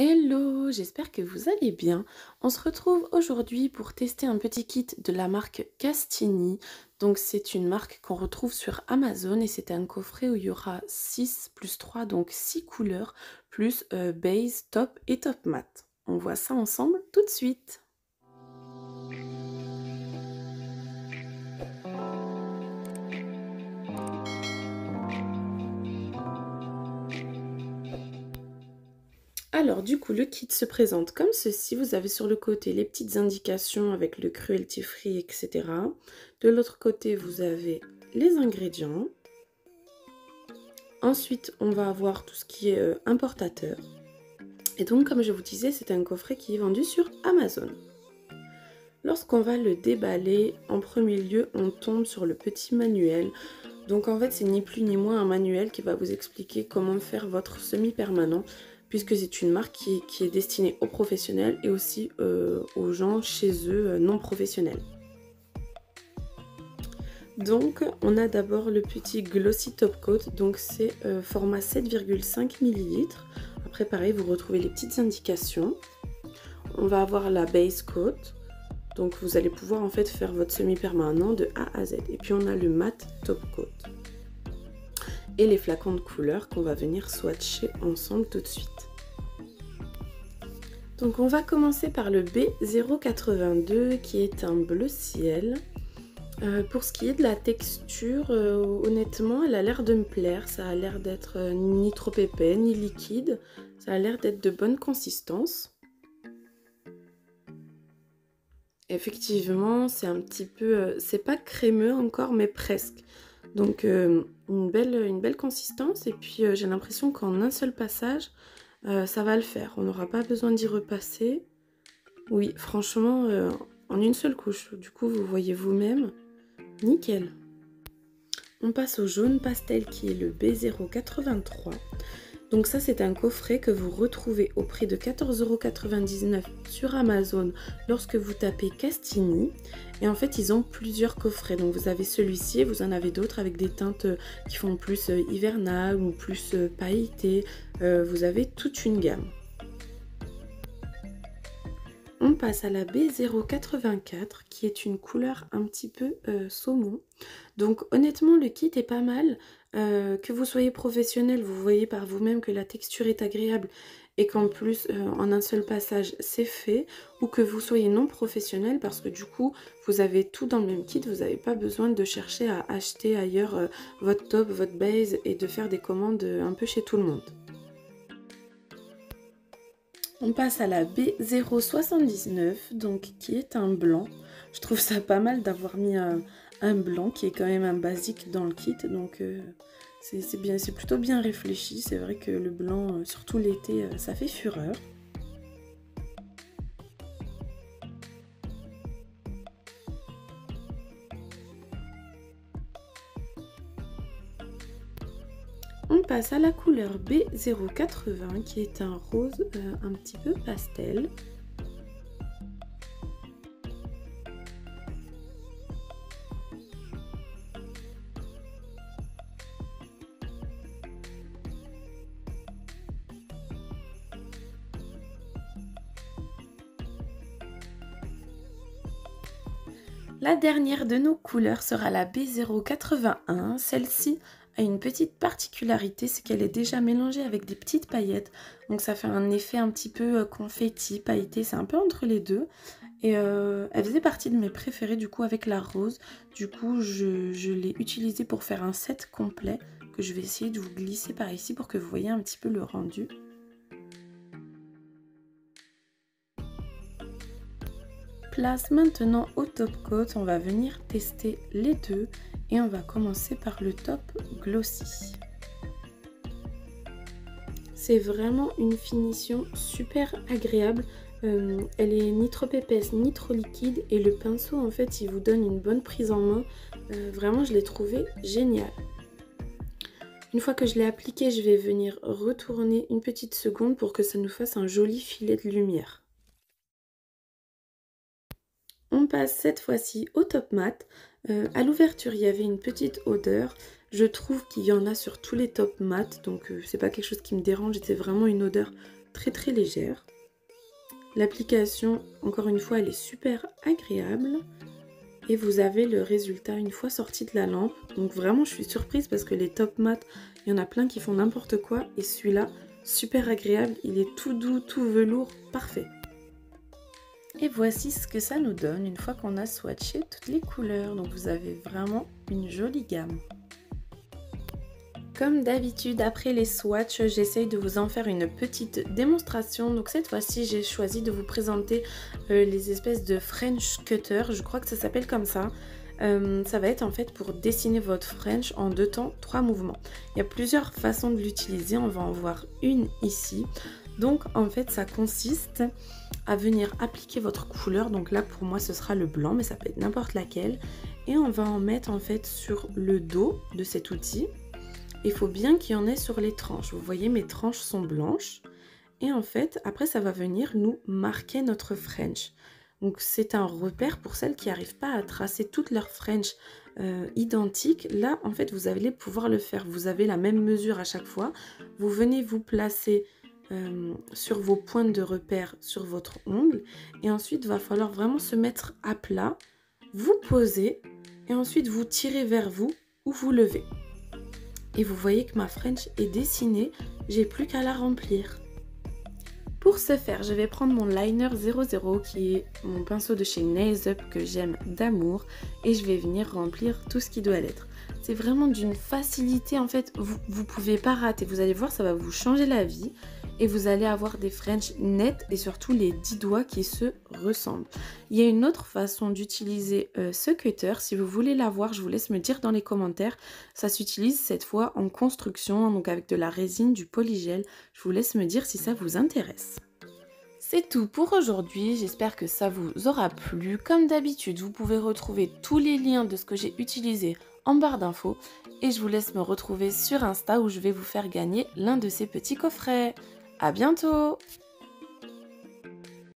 Hello, j'espère que vous allez bien. On se retrouve aujourd'hui pour tester un petit kit de la marque Castini. Donc c'est une marque qu'on retrouve sur Amazon et c'est un coffret où il y aura 6 plus 3, donc 6 couleurs, plus base, top et top mat. On voit ça ensemble tout de suite. Alors du coup, le kit se présente comme ceci. Vous avez sur le côté les petites indications avec le cruelty free, etc. De l'autre côté, vous avez les ingrédients. Ensuite, on va avoir tout ce qui est importateur. Et donc, comme je vous disais, c'est un coffret qui est vendu sur Amazon. Lorsqu'on va le déballer, en premier lieu, on tombe sur le petit manuel. Donc en fait, c'est ni plus ni moins un manuel qui va vous expliquer comment faire votre semi-permanent, puisque c'est une marque qui est destinée aux professionnels et aussi aux gens chez eux non professionnels. Donc on a d'abord le petit Glossy Top Coat, donc c'est format 7,5 ml. Après pareil, vous retrouvez les petites indications. On va avoir la Base Coat, donc vous allez pouvoir en fait faire votre semi-permanent de A à Z. Et puis on a le Matte Top Coat. Et les flacons de couleurs qu'on va venir swatcher ensemble tout de suite. Donc on va commencer par le B082 qui est un bleu ciel. Pour ce qui est de la texture, honnêtement, elle a l'air de me plaire. Ça a l'air d'être ni trop épais, ni liquide. Ça a l'air d'être de bonne consistance. Effectivement, c'est un petit peu... c'est pas crémeux encore, mais presque. Donc, une belle consistance. Et puis, j'ai l'impression qu'en un seul passage, ça va le faire. On n'aura pas besoin d'y repasser. Oui, franchement, en une seule couche. Du coup, vous voyez vous-même. Nickel. On passe au jaune pastel qui est le B083. Donc ça, c'est un coffret que vous retrouvez au prix de 14,99 € sur Amazon lorsque vous tapez Castini. Et en fait, ils ont plusieurs coffrets. Donc vous avez celui-ci et vous en avez d'autres avec des teintes qui font plus hivernales ou plus pailletées. Vous avez toute une gamme. On passe à la B084 qui est une couleur un petit peu saumon. Donc honnêtement le kit est pas mal. Que vous soyez professionnel, vous voyez par vous-même que la texture est agréable et qu'en plus en un seul passage c'est fait. Ou que vous soyez non professionnel parce que du coup vous avez tout dans le même kit. Vous n'avez pas besoin de chercher à acheter ailleurs votre top, votre base et de faire des commandes un peu chez tout le monde. On passe à la B079, donc qui est un blanc. Je trouve ça pas mal d'avoir mis un blanc qui est quand même un basique dans le kit, donc c'est plutôt bien réfléchi. C'est vrai que le blanc, surtout l'été, ça fait fureur. On passe à la couleur B080 qui est un rose un petit peu pastel. La dernière de nos couleurs sera la B081. Celle-ci a une petite particularité, c'est qu'elle est déjà mélangée avec des petites paillettes. Donc ça fait un effet un petit peu confetti, pailleté, c'est un peu entre les deux. Et elle faisait partie de mes préférées du coup avec la rose. Du coup je l'ai utilisée pour faire un set complet que je vais essayer de vous glisser par ici pour que vous voyez un petit peu le rendu. Place maintenant au top coat, on va venir tester les deux et on va commencer par le top glossy. C'est vraiment une finition super agréable, elle est ni trop épaisse ni trop liquide et le pinceau en fait il vous donne une bonne prise en main, vraiment je l'ai trouvé génial. Une fois que je l'ai appliqué, je vais venir retourner une petite seconde pour que ça nous fasse un joli filet de lumière. On passe cette fois-ci au top mat. À l'ouverture, il y avait une petite odeur. Je trouve qu'il y en a sur tous les top mat, donc c'est pas quelque chose qui me dérange. C'est vraiment une odeur très très légère. L'application, encore une fois, elle est super agréable. Et vous avez le résultat une fois sorti de la lampe. Donc vraiment, je suis surprise parce que les top mat, il y en a plein qui font n'importe quoi. Et celui-là, super agréable. Il est tout doux, tout velours, parfait. Et voici ce que ça nous donne une fois qu'on a swatché toutes les couleurs. Donc vous avez vraiment une jolie gamme. Comme d'habitude, après les swatchs, j'essaye de vous en faire une petite démonstration. Donc cette fois-ci, j'ai choisi de vous présenter les espèces de French cutter. Je crois que ça s'appelle comme ça. Ça va être en fait pour dessiner votre French en 2 temps, 3 mouvements. Il y a plusieurs façons de l'utiliser. On va en voir une ici. Donc en fait, ça consiste à venir appliquer votre couleur. Donc là, pour moi, ce sera le blanc, mais ça peut être n'importe laquelle. Et on va en mettre en fait sur le dos de cet outil. Il faut bien qu'il y en ait sur les tranches. Vous voyez, mes tranches sont blanches. Et en fait, après, ça va venir nous marquer notre French. Donc, c'est un repère pour celles qui n'arrivent pas à tracer toutes leurs French identiques. Là, en fait, vous allez pouvoir le faire. Vous avez la même mesure à chaque fois. Vous venez vous placer sur vos pointes de repère sur votre ongle. Et ensuite, il va falloir vraiment se mettre à plat. Vous posez. Et ensuite, vous tirez vers vous ou vous levez. Et vous voyez que ma French est dessinée, j'ai plus qu'à la remplir. Pour ce faire, je vais prendre mon liner 00 qui est mon pinceau de chez Nails Up que j'aime d'amour et je vais venir remplir tout ce qui doit l'être. C'est vraiment d'une facilité, en fait, vous pouvez pas rater. Vous allez voir, ça va vous changer la vie et vous allez avoir des French nettes et surtout les 10 doigts qui se ressemblent. Il y a une autre façon d'utiliser ce cutter. Si vous voulez la voir, je vous laisse me dire dans les commentaires. Ça s'utilise cette fois en construction, donc avec de la résine, du polygel. Je vous laisse me dire si ça vous intéresse. C'est tout pour aujourd'hui, j'espère que ça vous aura plu. Comme d'habitude, vous pouvez retrouver tous les liens de ce que j'ai utilisé en barre d'infos. Et je vous laisse me retrouver sur Insta où je vais vous faire gagner l'un de ces petits coffrets. À bientôt!